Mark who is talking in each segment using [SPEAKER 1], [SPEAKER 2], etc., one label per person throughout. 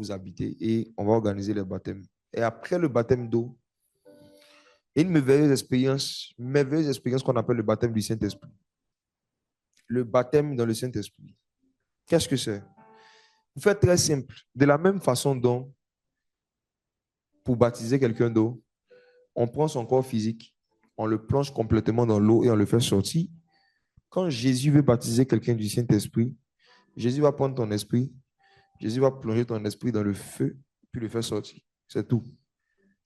[SPEAKER 1] vous habiter et on va organiser le baptême. Et après le baptême d'eau, il y a une merveilleuse expérience qu'on appelle le baptême du Saint-Esprit. Le baptême dans le Saint-Esprit. Qu'est-ce que c'est? Vous faites très simple. De la même façon dont, pour baptiser quelqu'un d'eau, on prend son corps physique, on le plonge complètement dans l'eau et on le fait sortir. Quand Jésus veut baptiser quelqu'un du Saint-Esprit, Jésus va prendre ton esprit, Jésus va plonger ton esprit dans le feu, puis le faire sortir. C'est tout.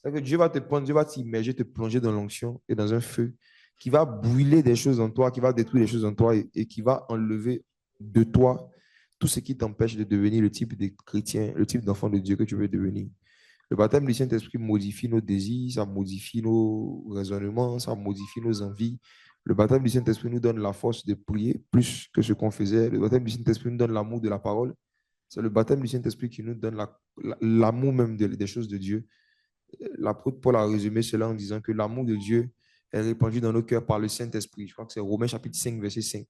[SPEAKER 1] C'est-à-dire que Dieu va te prendre, Dieu va t'immerger, te plonger dans l'onction et dans un feu qui va brûler des choses en toi, qui va détruire des choses en toi et qui va enlever de toi tout ce qui t'empêche de devenir le type de chrétien, le type d'enfant de Dieu que tu veux devenir. Le baptême du Saint-Esprit modifie nos désirs, ça modifie nos raisonnements, ça modifie nos envies. Le baptême du Saint-Esprit nous donne la force de prier plus que ce qu'on faisait. Le baptême du Saint-Esprit nous donne l'amour de la parole. C'est le baptême du Saint-Esprit qui nous donne l'amour même des choses de Dieu. L'apôtre Paul a résumé cela en disant que l'amour de Dieu est répandu dans nos cœurs par le Saint-Esprit. Je crois que c'est Romains chapitre 5, verset 5.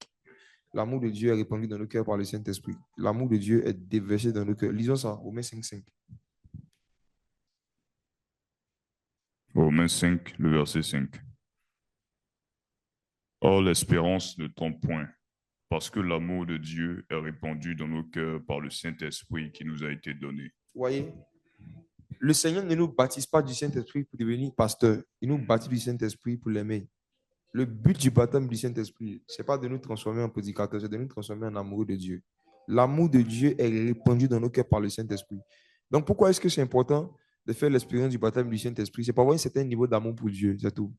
[SPEAKER 1] L'amour de Dieu est répandu dans nos cœurs par le Saint-Esprit. L'amour de Dieu est déversé dans nos cœurs. Lisons ça, Romains 5, 5.
[SPEAKER 2] Romains 5, le verset 5. Or, l'espérance ne trompe point, parce que l'amour de Dieu est répandu dans nos cœurs par le Saint-Esprit qui nous a été donné.
[SPEAKER 1] Vous voyez, le Seigneur ne nous baptise pas du Saint-Esprit pour devenir pasteur. Il nous baptise du Saint-Esprit pour l'aimer. Le but du baptême du Saint-Esprit, ce n'est pas de nous transformer en prédicateurs, c'est de nous transformer en amoureux de Dieu. L'amour de Dieu est répandu dans nos cœurs par le Saint-Esprit. Donc, pourquoi est-ce que c'est important de faire l'expérience du baptême du Saint-Esprit? C'est pour avoir un certain niveau d'amour pour Dieu, c'est tout.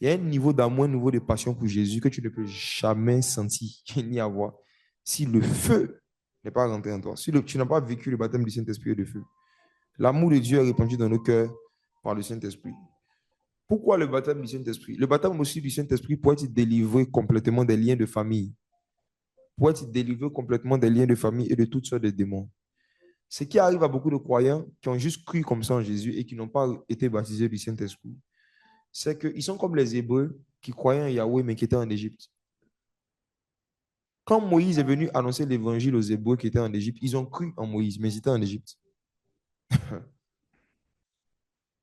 [SPEAKER 1] Il y a un niveau d'amour, un niveau de passion pour Jésus que tu ne peux jamais sentir ni avoir si le feu n'est pas rentré en toi, si tu n'as pas vécu le baptême du Saint-Esprit et de feu. L'amour de Dieu est répandu dans nos cœurs par le Saint-Esprit. Pourquoi le baptême du Saint-Esprit? Le baptême aussi du Saint-Esprit pour être délivré complètement des liens de famille, pour être délivré complètement des liens de famille et de toutes sortes de démons. Ce qui arrive à beaucoup de croyants qui ont juste cru comme ça en Jésus et qui n'ont pas été baptisés du Saint-Esprit, c'est qu'ils sont comme les Hébreux qui croyaient en Yahweh mais qui étaient en Égypte. Quand Moïse est venu annoncer l'évangile aux Hébreux qui étaient en Égypte, ils ont cru en Moïse, mais ils étaient en Égypte.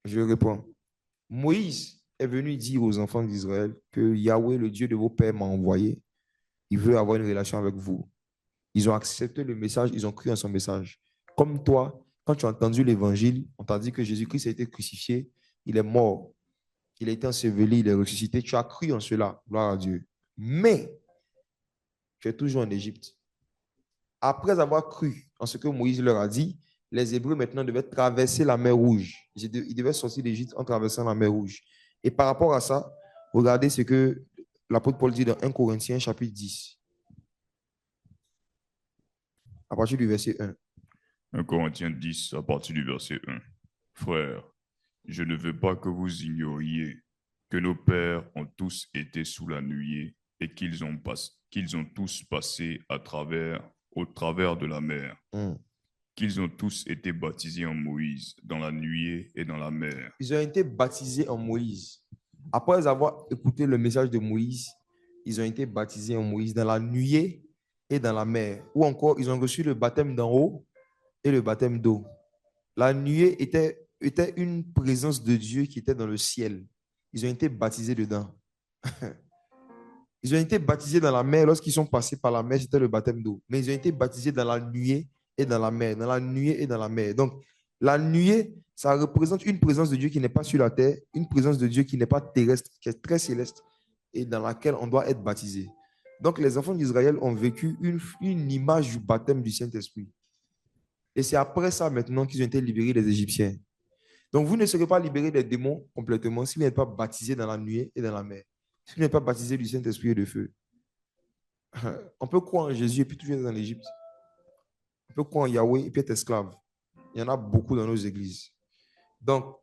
[SPEAKER 1] Je réponds. Moïse est venu dire aux enfants d'Israël que Yahweh, le Dieu de vos pères, m'a envoyé. Il veut avoir une relation avec vous. Ils ont accepté le message, ils ont cru en son message. Comme toi, quand tu as entendu l'évangile, on t'a dit que Jésus-Christ a été crucifié, il est mort, il a été enseveli, il est ressuscité. Tu as cru en cela, gloire à Dieu. Mais tu es toujours en Égypte. Après avoir cru en ce que Moïse leur a dit, les Hébreux maintenant devaient traverser la mer Rouge. Ils devaient sortir d'Égypte en traversant la mer Rouge. Et par rapport à ça, regardez ce que l'apôtre Paul dit dans 1 Corinthiens chapitre 10, à partir du verset 1.
[SPEAKER 2] 1 Corinthiens 10, à partir du verset 1. Frères, je ne veux pas que vous ignoriez que nos pères ont tous été sous la nuée et qu'ils ont tous passé au travers de la mer, qu'ils ont tous été baptisés en Moïse, dans la nuée et dans la mer.
[SPEAKER 1] Ils ont été baptisés en Moïse. Après avoir écouté le message de Moïse, ils ont été baptisés en Moïse dans la nuée et dans la mer. Ou encore, ils ont reçu le baptême d'en haut et le baptême d'eau. La nuée était une présence de Dieu qui était dans le ciel. Ils ont été baptisés dedans. Ils ont été baptisés dans la mer. Lorsqu'ils sont passés par la mer, c'était le baptême d'eau. Mais ils ont été baptisés dans la nuée et dans la mer. Dans la nuée et dans la mer. Donc, la nuée, ça représente une présence de Dieu qui n'est pas sur la terre, une présence de Dieu qui n'est pas terrestre, qui est très céleste et dans laquelle on doit être baptisé. Donc, les enfants d'Israël ont vécu une image du baptême du Saint-Esprit. Et c'est après ça maintenant qu'ils ont été libérés des Égyptiens. Donc, vous ne serez pas libérés des démons complètement si vous n'êtes pas baptisé dans la nuée et dans la mer. Si vous n'êtes pas baptisé du Saint-Esprit et de feu. On peut croire en Jésus et puis toujours être dans l'Égypte. On peut croire en Yahweh et puis être esclave. Il y en a beaucoup dans nos églises. Donc,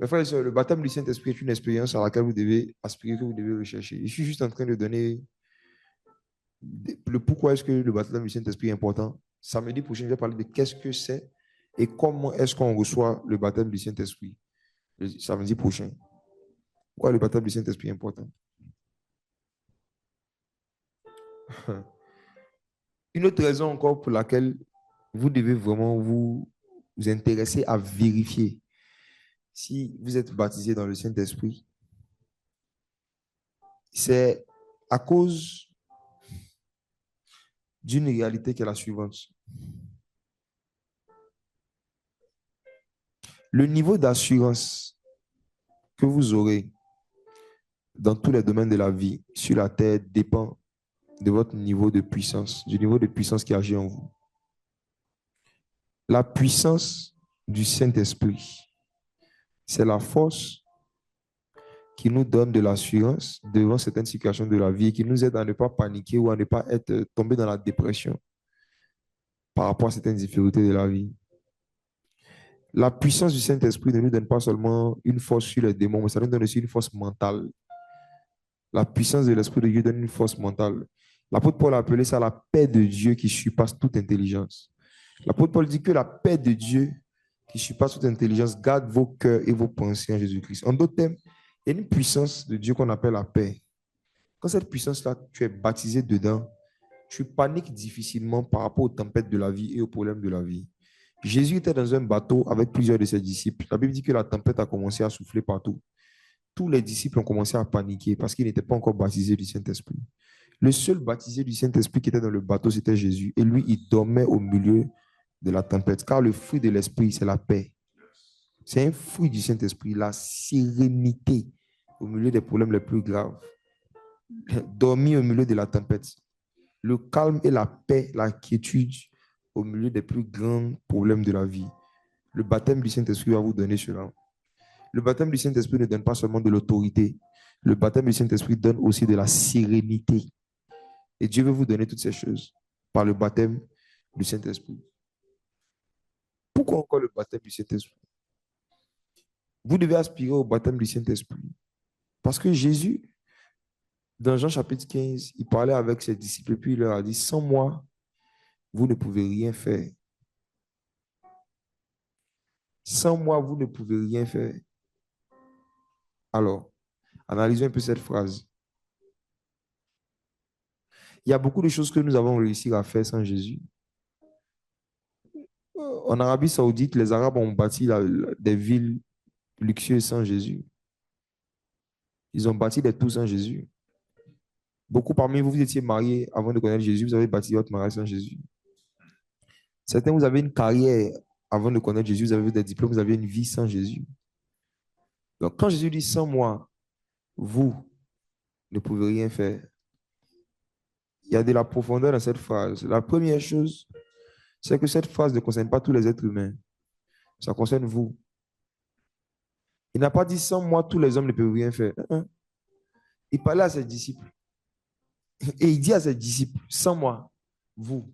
[SPEAKER 1] mes frères et sœurs, le baptême du Saint-Esprit est une expérience à laquelle vous devez aspirer, que vous devez rechercher. Je suis juste en train de donner le pourquoi est-ce que le baptême du Saint-Esprit est important. Samedi prochain, je vais parler de qu'est-ce que c'est et comment est-ce qu'on reçoit le baptême du Saint-Esprit. Le samedi prochain. Pourquoi le baptême du Saint-Esprit est important? Une autre raison encore pour laquelle vous devez vraiment vous vous intéresser à vérifier si vous êtes baptisé dans le Saint-Esprit, c'est à cause d'une réalité qui est la suivante. Le niveau d'assurance que vous aurez dans tous les domaines de la vie sur la terre dépend de votre niveau de puissance, du niveau de puissance qui agit en vous. La puissance du Saint-Esprit, c'est la force qui nous donne de l'assurance devant certaines situations de la vie et qui nous aide à ne pas paniquer ou à ne pas être tombé dans la dépression par rapport à certaines difficultés de la vie. La puissance du Saint-Esprit ne nous donne pas seulement une force sur les démons, mais ça nous donne aussi une force mentale. La puissance de l'Esprit de Dieu donne une force mentale. L'apôtre Paul a appelé ça la paix de Dieu qui surpasse toute intelligence. L'apôtre Paul dit que la paix de Dieu qui surpasse toute intelligence garde vos cœurs et vos pensées en Jésus-Christ. En d'autres termes, il y a une puissance de Dieu qu'on appelle la paix. Quand cette puissance-là, tu es baptisé dedans, tu paniques difficilement par rapport aux tempêtes de la vie et aux problèmes de la vie. Jésus était dans un bateau avec plusieurs de ses disciples. La Bible dit que la tempête a commencé à souffler partout. Tous les disciples ont commencé à paniquer parce qu'ils n'étaient pas encore baptisés du Saint-Esprit. Le seul baptisé du Saint-Esprit qui était dans le bateau, c'était Jésus. Et lui, il dormait au milieu de la tempête. Car le fruit de l'Esprit, c'est la paix. C'est un fruit du Saint-Esprit, la sérénité au milieu des problèmes les plus graves. Dormir au milieu de la tempête. Le calme et la paix, la quiétude au milieu des plus grands problèmes de la vie. Le baptême du Saint-Esprit va vous donner cela. Le baptême du Saint-Esprit ne donne pas seulement de l'autorité. Le baptême du Saint-Esprit donne aussi de la sérénité. Et Dieu veut vous donner toutes ces choses par le baptême du Saint-Esprit. Pourquoi encore le baptême du Saint-Esprit? Vous devez aspirer au baptême du Saint-Esprit. Parce que Jésus, dans Jean chapitre 15, il parlait avec ses disciples, puis il leur a dit, sans moi, vous ne pouvez rien faire. Sans moi, vous ne pouvez rien faire. Alors, analysons un peu cette phrase. Il y a beaucoup de choses que nous avons réussi à faire sans Jésus. En Arabie Saoudite, les Arabes ont bâti des villes luxueuses sans Jésus. Ils ont bâti des tours sans Jésus. Beaucoup parmi vous, vous étiez mariés avant de connaître Jésus, vous avez bâti votre mariage sans Jésus. Certains, vous avez une carrière avant de connaître Jésus, vous avez des diplômes, vous avez une vie sans Jésus. Donc, quand Jésus dit sans moi, vous ne pouvez rien faire, il y a de la profondeur dans cette phrase. La première chose, c'est que cette phrase ne concerne pas tous les êtres humains. Ça concerne vous. Il n'a pas dit sans moi, tous les hommes ne peuvent rien faire. Il parlait à ses disciples. Et il dit à ses disciples, sans moi, vous,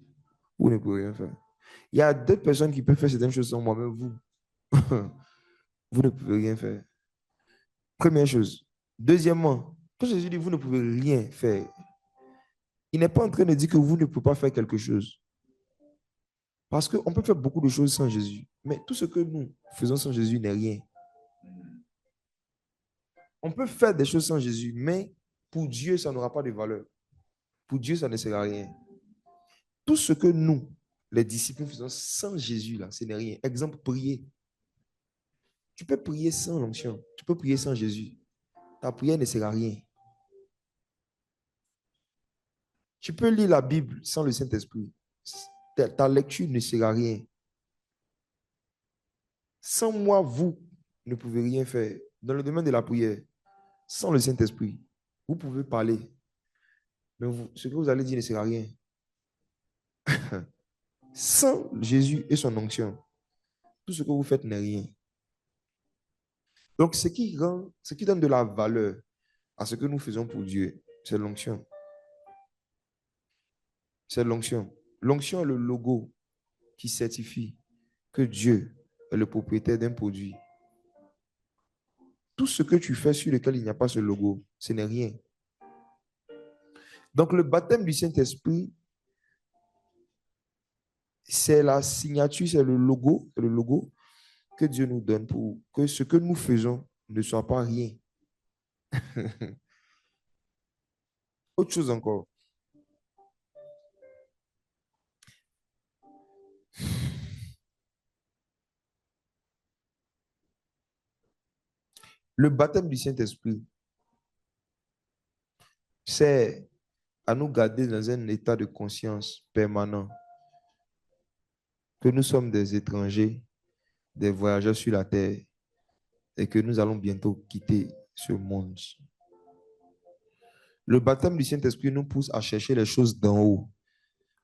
[SPEAKER 1] vous ne pouvez rien faire. Il y a d'autres personnes qui peuvent faire certaines choses sans moi, mais vous, vous ne pouvez rien faire. Première chose. Deuxièmement, quand Jésus dit vous ne pouvez rien faire, il n'est pas en train de dire que vous ne pouvez pas faire quelque chose. Parce qu'on peut faire beaucoup de choses sans Jésus. Mais tout ce que nous faisons sans Jésus n'est rien. On peut faire des choses sans Jésus, mais pour Dieu, ça n'aura pas de valeur. Pour Dieu, ça ne sert à rien. Tout ce que nous, les disciples, faisons sans Jésus, là, ce n'est rien. Exemple, prier. Tu peux prier sans l'onction. Tu peux prier sans Jésus. Ta prière ne sert à rien. Tu peux lire la Bible sans le Saint-Esprit. Ta lecture ne sert à rien. Sans moi, vous ne pouvez rien faire. Dans le domaine de la prière, sans le Saint-Esprit, vous pouvez parler. Mais ce que vous allez dire ne sert à rien. Sans Jésus et son onction, tout ce que vous faites n'est rien. Donc, ce qui donne de la valeur à ce que nous faisons pour Dieu, c'est l'onction. C'est l'onction. L'onction est le logo qui certifie que Dieu est le propriétaire d'un produit. Tout ce que tu fais sur lequel il n'y a pas ce logo, ce n'est rien. Donc, le baptême du Saint-Esprit, c'est la signature, c'est le logo que Dieu nous donne pour que ce que nous faisons ne soit pas rien. Autre chose encore. Le baptême du Saint-Esprit, c'est à nous garder dans un état de conscience permanent que nous sommes des étrangers, des voyageurs sur la terre et que nous allons bientôt quitter ce monde. Le baptême du Saint-Esprit nous pousse à chercher les choses d'en haut,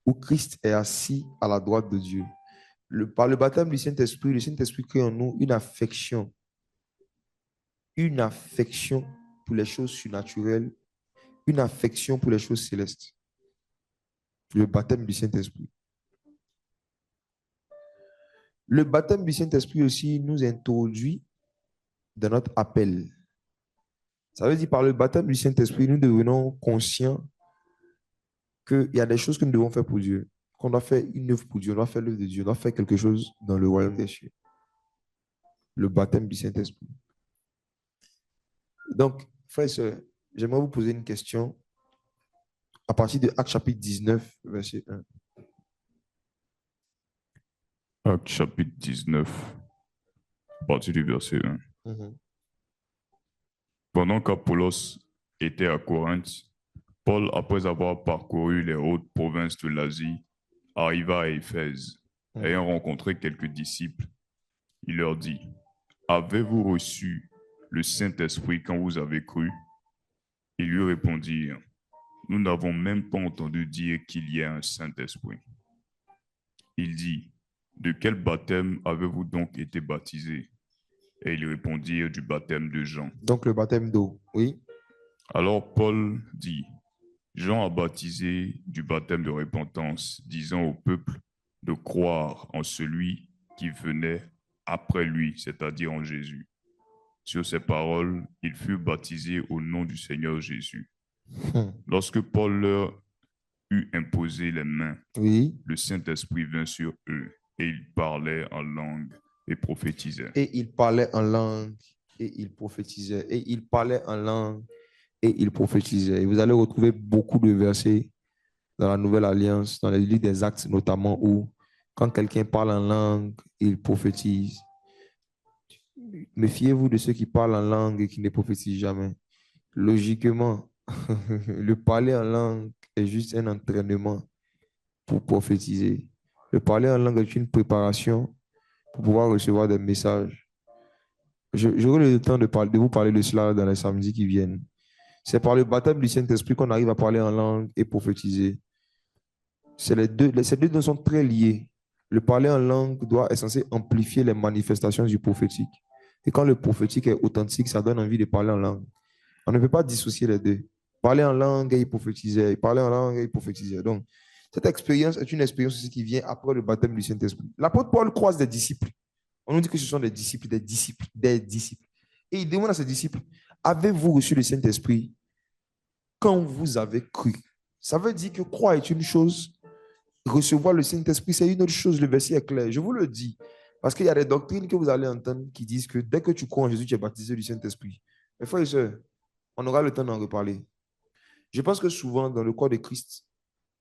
[SPEAKER 1] où Christ est assis à la droite de Dieu. Par le baptême du Saint-Esprit, le Saint-Esprit crée en nous une affection pour les choses surnaturelles, une affection pour les choses célestes. Le baptême du Saint-Esprit. Le baptême du Saint-Esprit aussi nous introduit dans notre appel. Ça veut dire par le baptême du Saint-Esprit, nous devenons conscients qu'il y a des choses que nous devons faire pour Dieu, qu'on doit faire une œuvre pour Dieu, on doit faire l'œuvre de Dieu, on doit faire quelque chose dans le royaume des cieux. Le baptême du Saint-Esprit. Donc, frères et sœurs, j'aimerais vous poser une question à partir de Actes chapitre 19, verset 1.
[SPEAKER 2] Actes chapitre 19, à partir du verset 1. Pendant qu'Apollos était à Corinthe, Paul, après avoir parcouru les hautes provinces de l'Asie, arriva à Éphèse. Ayant rencontré quelques disciples, il leur dit, « Avez-vous reçu le Saint-Esprit quand vous avez cru ?» Ils lui répondirent, « Nous n'avons même pas entendu dire qu'il y ait un Saint-Esprit. » Il dit, « De quel baptême avez-vous donc été baptisés ?» Et ils répondirent, « Du baptême de Jean. »
[SPEAKER 1] Donc le baptême d'eau, oui.
[SPEAKER 2] Alors Paul dit, Jean a baptisé du baptême de repentance, disant au peuple de croire en celui qui venait après lui, c'est-à-dire en Jésus. Sur ces paroles, il fut baptisé au nom du Seigneur Jésus. Lorsque Paul leur eut imposé les mains,
[SPEAKER 1] Oui.
[SPEAKER 2] le Saint-Esprit vint sur eux, et ils parlaient en langue et prophétisaient.
[SPEAKER 1] Et il parlait en langue et il prophétisait. Et il parlait en langue et il prophétisait. Et vous allez retrouver beaucoup de versets dans la Nouvelle Alliance, dans les livres des Actes notamment, où quand quelqu'un parle en langue, il prophétise. Méfiez-vous de ceux qui parlent en langue et qui ne prophétisent jamais. Logiquement, le parler en langue est juste un entraînement pour prophétiser. Le parler en langue est une préparation pour pouvoir recevoir des messages. J'aurai le temps de vous parler de cela dans les samedis qui viennent. C'est par le baptême du Saint-Esprit qu'on arrive à parler en langue et prophétiser. Ces deux dons sont très liés. Le parler en langue est censé amplifier les manifestations du prophétique. Et quand le prophétique est authentique, ça donne envie de parler en langue. On ne peut pas dissocier les deux. Parler en langue et il prophétisait. Parler en langue et il prophétisait. Donc, cette expérience est une expérience aussi qui vient après le baptême du Saint-Esprit. L'apôtre Paul croise des disciples. On nous dit que ce sont des disciples, des disciples, des disciples. Et il demande à ses disciples, avez-vous reçu le Saint-Esprit quand vous avez cru? Ça veut dire que croire est une chose, recevoir le Saint-Esprit, c'est une autre chose. Le verset est clair. Je vous le dis. Parce qu'il y a des doctrines que vous allez entendre qui disent que dès que tu crois en Jésus, tu es baptisé du Saint-Esprit. Mes frères et sœurs, on aura le temps d'en reparler. Je pense que souvent, dans le corps de Christ,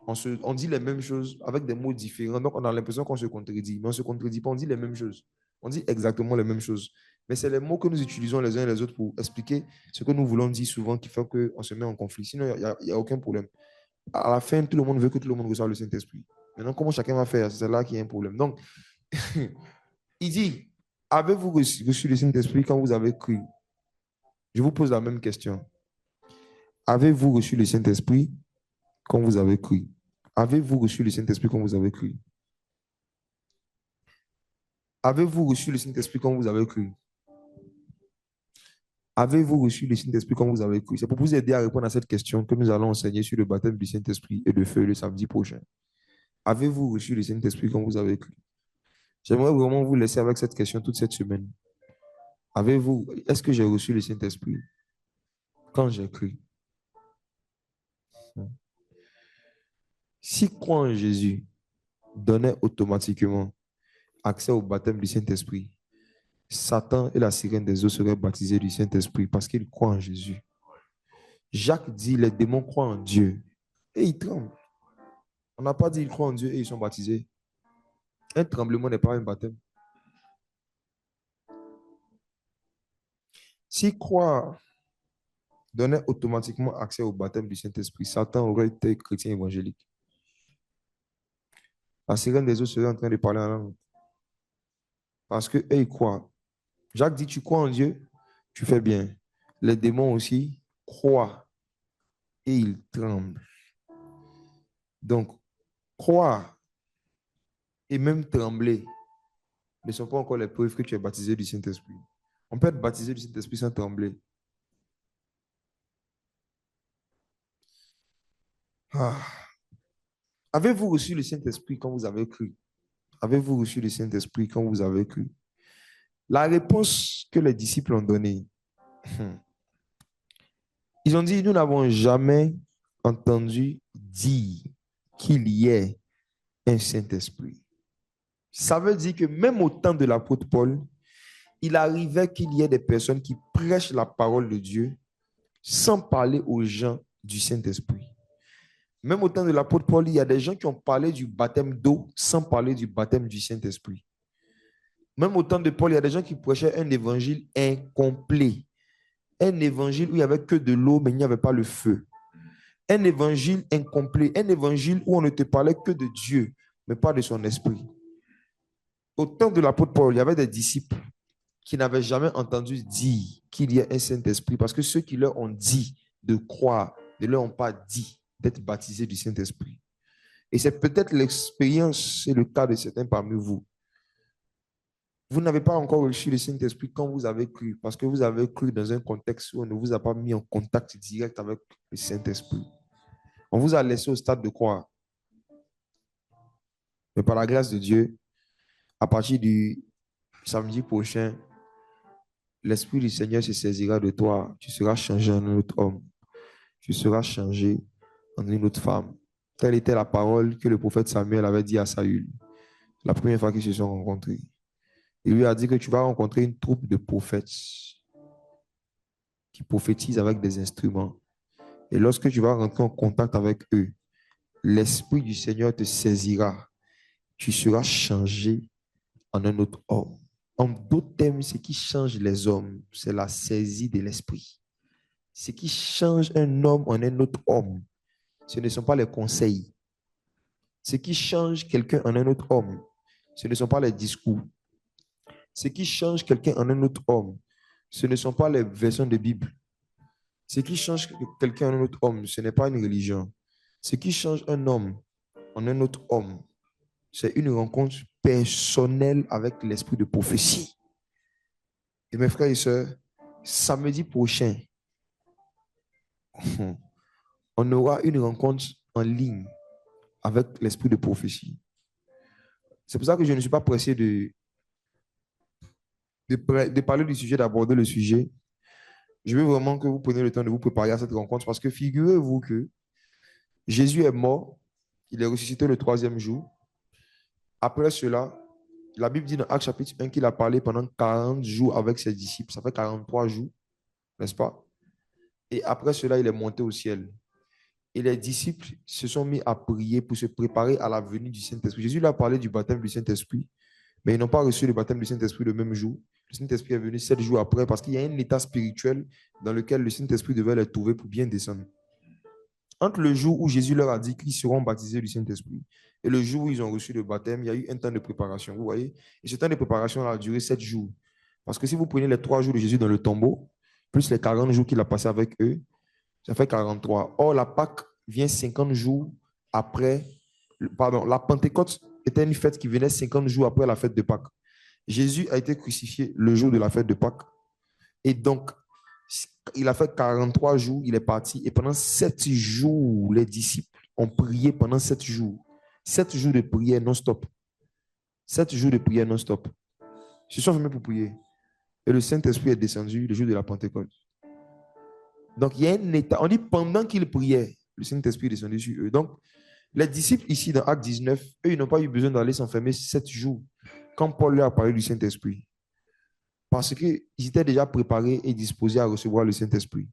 [SPEAKER 1] on dit les mêmes choses avec des mots différents. Donc, on a l'impression qu'on se contredit. Mais on ne se contredit pas, on dit les mêmes choses. On dit exactement les mêmes choses. Mais c'est les mots que nous utilisons les uns et les autres pour expliquer ce que nous voulons dire souvent qui fait qu'on se met en conflit. Sinon, il n'y a aucun problème. À la fin, tout le monde veut que tout le monde reçoive le Saint-Esprit. Maintenant, comment chacun va faire? C'est là qu'il y a un problème. Donc, il dit, avez-vous reçu le Saint-Esprit quand vous avez cru? Je vous pose la même question. Avez-vous reçu le Saint-Esprit quand vous avez cru? Avez-vous reçu le Saint-Esprit quand vous avez cru? Avez-vous reçu le Saint-Esprit quand vous avez cru? Avez-vous reçu le Saint-Esprit quand vous avez cru? C'est pour vous aider à répondre à cette question que nous allons enseigner sur le baptême du Saint-Esprit et de feu le samedi prochain. Avez-vous reçu le Saint-Esprit quand vous avez cru? J'aimerais vraiment vous laisser avec cette question toute cette semaine. Est-ce que j'ai reçu le Saint-Esprit quand j'ai cru? Si croire en Jésus donnait automatiquement accès au baptême du Saint-Esprit, Satan et la sirène des eaux seraient baptisés du Saint-Esprit parce qu'ils croient en Jésus. Jacques dit, les démons croient en Dieu et ils tremblent. On n'a pas dit ils croient en Dieu et ils sont baptisés. Un tremblement n'est pas un baptême. Si croire donnait automatiquement accès au baptême du Saint-Esprit, Satan aurait été chrétien évangélique. La sirène des eaux serait en train de parler en langue. Parce qu'eux, ils croient. Jacques dit, tu crois en Dieu, tu fais bien. Les démons aussi croient et ils tremblent. Donc, croire et même trembler ne sont pas encore les preuves que tu es baptisé du Saint-Esprit. On peut être baptisé du Saint-Esprit sans trembler. Ah. Avez-vous reçu le Saint-Esprit quand vous avez cru? Avez-vous reçu le Saint-Esprit quand vous avez cru? La réponse que les disciples ont donnée, ils ont dit, nous n'avons jamais entendu dire qu'il y ait un Saint-Esprit. Ça veut dire que même au temps de l'apôtre Paul, il arrivait qu'il y ait des personnes qui prêchent la parole de Dieu sans parler aux gens du Saint-Esprit. Même au temps de l'apôtre Paul, il y a des gens qui ont parlé du baptême d'eau sans parler du baptême du Saint-Esprit. Même au temps de Paul, il y a des gens qui prêchaient un évangile incomplet. Un évangile où il n'y avait que de l'eau, mais il n'y avait pas le feu. Un évangile incomplet. Un évangile où on ne te parlait que de Dieu, mais pas de son esprit. Au temps de l'apôtre Paul, il y avait des disciples qui n'avaient jamais entendu dire qu'il y a un Saint-Esprit, parce que ceux qui leur ont dit de croire ne leur ont pas dit d'être baptisés du Saint-Esprit. Et c'est peut-être l'expérience et le cas de certains parmi vous. Vous n'avez pas encore reçu le Saint-Esprit quand vous avez cru, parce que vous avez cru dans un contexte où on ne vous a pas mis en contact direct avec le Saint-Esprit. On vous a laissé au stade de croire. Mais par la grâce de Dieu, à partir du samedi prochain, l'Esprit du Seigneur se saisira de toi. Tu seras changé en un autre homme. Tu seras changé en une autre femme. Telle était la parole que le prophète Samuel avait dit à Saül, la première fois qu'ils se sont rencontrés. Il lui a dit que tu vas rencontrer une troupe de prophètes qui prophétisent avec des instruments. Et lorsque tu vas rentrer en contact avec eux, l'Esprit du Seigneur te saisira. Tu seras changé en un autre homme. En d'autres termes, ce qui change les hommes, c'est la saisie de l'Esprit. Ce qui change un homme en un autre homme, ce ne sont pas les conseils. Ce qui change quelqu'un en un autre homme, ce ne sont pas les discours. Ce qui change quelqu'un en un autre homme, ce ne sont pas les versions de Bible. Ce qui change quelqu'un en un autre homme, ce n'est pas une religion. Ce qui change un homme en un autre homme, c'est une rencontre personnelle avec l'esprit de prophétie. Et mes frères et sœurs, samedi prochain, on aura une rencontre en ligne avec l'esprit de prophétie. C'est pour ça que je ne suis pas pressé de parler du sujet, d'aborder le sujet. Je veux vraiment que vous preniez le temps de vous préparer à cette rencontre parce que figurez-vous que Jésus est mort, il est ressuscité le troisième jour. Après cela, la Bible dit dans Actes chapitre 1 qu'il a parlé pendant 40 jours avec ses disciples. Ça fait 43 jours, n'est-ce pas? Et après cela, il est monté au ciel. Et les disciples se sont mis à prier pour se préparer à la venue du Saint-Esprit. Jésus leur a parlé du baptême du Saint-Esprit, mais ils n'ont pas reçu le baptême du Saint-Esprit le même jour. Le Saint-Esprit est venu 7 jours après parce qu'il y a un état spirituel dans lequel le Saint-Esprit devait les trouver pour bien descendre. Entre le jour où Jésus leur a dit qu'ils seront baptisés du Saint-Esprit et le jour où ils ont reçu le baptême, il y a eu un temps de préparation, vous voyez. Et ce temps de préparation a duré 7 jours. Parce que si vous prenez les 3 jours de Jésus dans le tombeau, plus les 40 jours qu'il a passé avec eux, ça fait 43. Or, la Pâque vient 50 jours après, pardon, la Pentecôte était une fête qui venait 50 jours après la fête de Pâques. Jésus a été crucifié le jour de la fête de Pâques. Et donc, il a fait 43 jours, il est parti. Et pendant 7 jours, les disciples ont prié pendant 7 jours. 7 jours de prière non-stop. 7 jours de prière non-stop. Ils se sont fermés pour prier. Et le Saint-Esprit est descendu le jour de la Pentecôte. Donc, il y a un état. On dit pendant qu'ils priaient, le Saint-Esprit est descendu sur eux. Donc, les disciples ici dans Acte 19, eux, ils n'ont pas eu besoin d'aller s'enfermer 7 jours quand Paul leur a parlé du Saint-Esprit. Parce qu'ils étaient déjà préparés et disposés à recevoir le Saint-Esprit.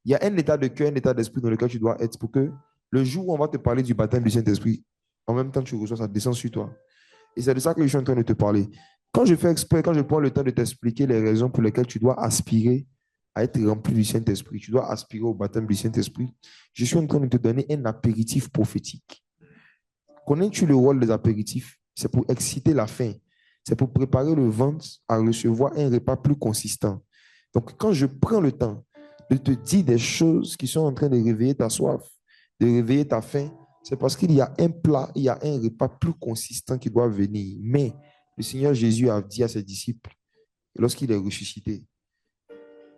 [SPEAKER 1] Il y a un état de cœur, un état d'esprit dans lequel tu dois être pour que le jour où on va te parler du baptême du Saint-Esprit, en même temps tu reçois, ça descend sur toi. Et c'est de ça que je suis en train de te parler. Quand je fais exprès, quand je prends le temps de t'expliquer les raisons pour lesquelles tu dois aspirer à être rempli du Saint-Esprit, tu dois aspirer au baptême du Saint-Esprit, je suis en train de te donner un apéritif prophétique. Connais-tu le rôle des apéritifs? C'est pour exciter la faim. C'est pour préparer le ventre à recevoir un repas plus consistant. Donc, quand je prends le temps de te dire des choses qui sont en train de réveiller ta soif, de réveiller ta faim, c'est parce qu'il y a un plat, il y a un repas plus consistant qui doit venir. Mais le Seigneur Jésus a dit à ses disciples, lorsqu'il est ressuscité,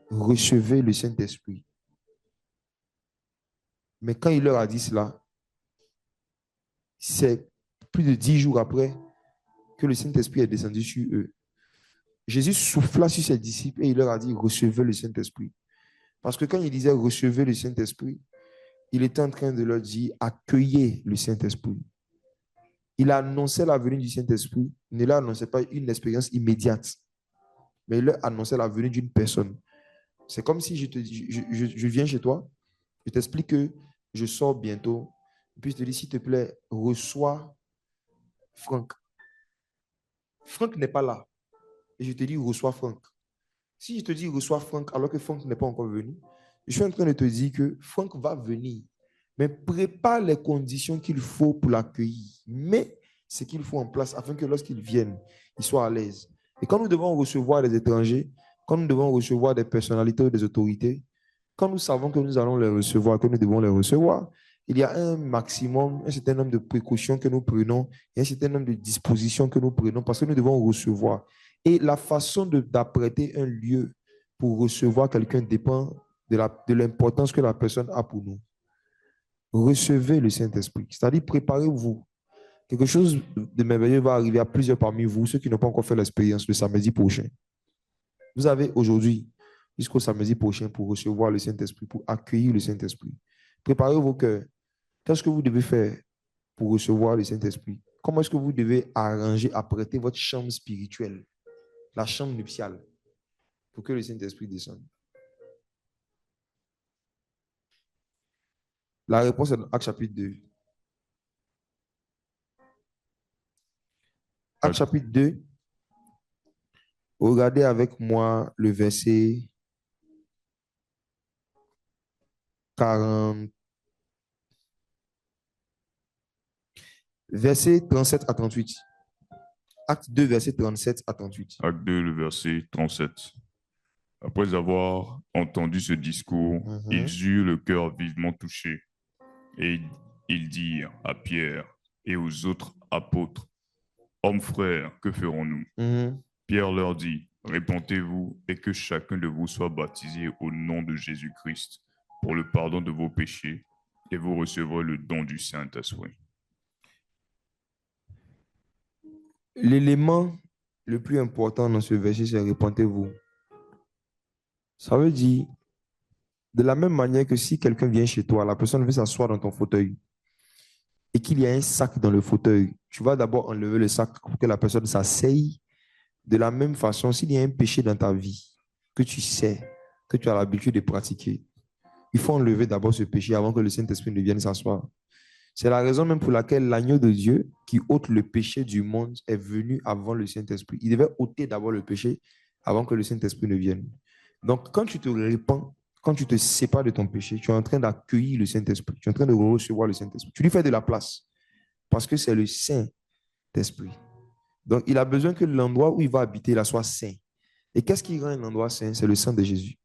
[SPEAKER 1] recevez le Saint-Esprit. Mais quand il leur a dit cela, c'est plus de 10 jours après que le Saint-Esprit est descendu sur eux. Jésus souffla sur ses disciples et il leur a dit, recevez le Saint-Esprit. Parce que quand il disait, recevez le Saint-Esprit, il était en train de leur dire, accueillez le Saint-Esprit. Il annonçait la venue du Saint-Esprit, il ne leur annonçait pas une expérience immédiate, mais il leur annonçait la venue d'une personne. C'est comme si je viens chez toi, je t'explique que je sors bientôt, puis je te dis, s'il te plaît, reçois Franck. Franck n'est pas là. Et je te dis, reçois Franck. Si je te dis, reçois Franck alors que Franck n'est pas encore venu, je suis en train de te dire que Franck va venir. Mais prépare les conditions qu'il faut pour l'accueillir. Mets ce qu'il faut en place afin que lorsqu'il vienne, il soit à l'aise. Et quand nous devons recevoir des étrangers, quand nous devons recevoir des personnalités ou des autorités, quand nous savons que nous allons les recevoir, que nous devons les recevoir, il y a un maximum, un certain nombre de précautions que nous prenons et un certain nombre de dispositions que nous prenons parce que nous devons recevoir. Et la façon d'apprêter un lieu pour recevoir quelqu'un dépend de l'importance que la personne a pour nous. Recevez le Saint-Esprit, c'est-à-dire préparez-vous. Quelque chose de merveilleux va arriver à plusieurs parmi vous, ceux qui n'ont pas encore fait l'expérience le samedi prochain. Vous avez aujourd'hui jusqu'au samedi prochain pour recevoir le Saint-Esprit, pour accueillir le Saint-Esprit. Préparez vos cœurs. Qu'est-ce que vous devez faire pour recevoir le Saint-Esprit? Comment est-ce que vous devez arranger, apprêter votre chambre spirituelle, la chambre nuptiale, pour que le Saint-Esprit descende? La réponse est dans Actes chapitre 2. Actes chapitre 2, regardez avec moi le verset 40, verset 37 à 38. Acte 2, verset 37 à 38.
[SPEAKER 2] Acte 2, le verset 37. Après avoir entendu ce discours, ils eurent le cœur vivement touché. Et ils dirent à Pierre et aux autres apôtres, hommes frères, que ferons-nous? Pierre leur dit, répentez-vous et que chacun de vous soit baptisé au nom de Jésus-Christ pour le pardon de vos péchés et vous recevrez le don du Saint-Esprit.
[SPEAKER 1] L'élément le plus important dans ce verset, c'est répentez-vous. Ça veut dire, de la même manière que si quelqu'un vient chez toi, la personne veut s'asseoir dans ton fauteuil et qu'il y a un sac dans le fauteuil, tu vas d'abord enlever le sac pour que la personne s'asseye. De la même façon, s'il y a un péché dans ta vie que tu sais, que tu as l'habitude de pratiquer, il faut enlever d'abord ce péché avant que le Saint-Esprit ne vienne s'asseoir. C'est la raison même pour laquelle l'agneau de Dieu qui ôte le péché du monde est venu avant le Saint-Esprit. Il devait ôter d'abord le péché avant que le Saint-Esprit ne vienne. Donc, quand tu te répands, quand tu te sépares de ton péché, tu es en train d'accueillir le Saint-Esprit. Tu es en train de recevoir le Saint-Esprit. Tu lui fais de la place parce que c'est le Saint-Esprit. Donc, il a besoin que l'endroit où il va habiter là soit saint. Et qu'est-ce qui rend un endroit saint? C'est le sang de Jésus.